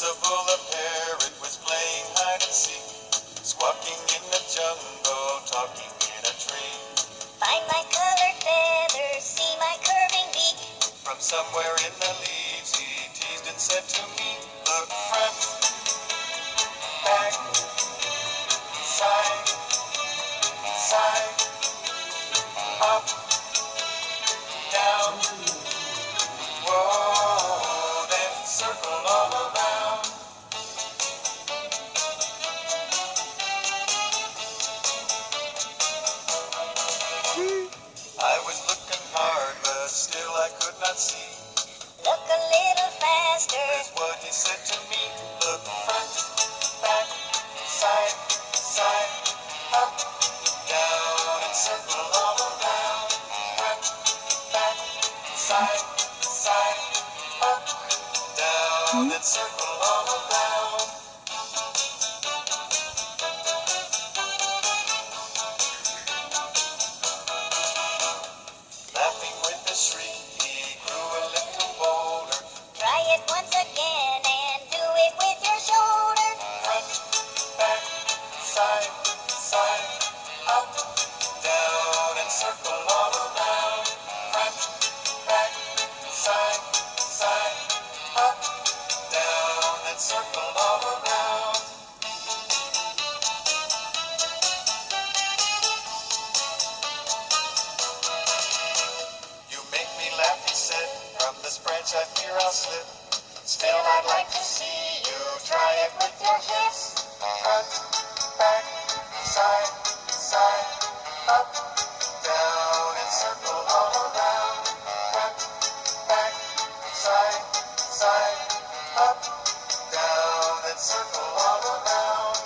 Percival the parrot was playing hide and seek, squawking in the jungle, talking in a tree. Find my colored feathers, see my curving beak. From somewhere in the leaves he teased and said to me, look front, back, side, side, up, down, whoa, then circle all around. I was looking hard, but still I could not see. Look a little faster. Is what he said to me. Look front, back, side, side, up, down, and circle all around. Front, back, side, side, up, down, and circle all around. Laughing with a shriek, he grew a little bolder. Try it once again and do it with your shoulder. Front, back, side, side, up, down, and circle all around. Front, back, side, side, up, down, and circle all around. You make me laugh, he said, from this branch I fear I'll slip. Still I'd like to see you try it with your hips. Front, back, side, side, up, down, and circle all around. Front, back, side, side, up, down, and circle all around.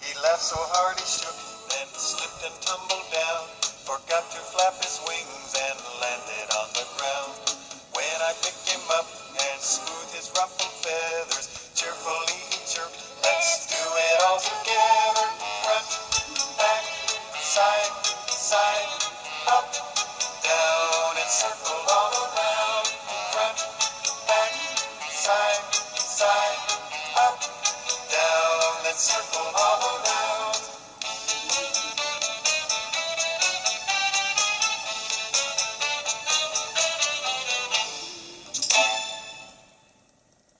He laughed so hard he shook, then slipped and tumbled down, forgot to flap his wings and landed on the ground. When I picked him up and smoothed his ruffled feathers, cheerfully he chirped, let's do it all together. Front, back, side, side, up, down, and circle all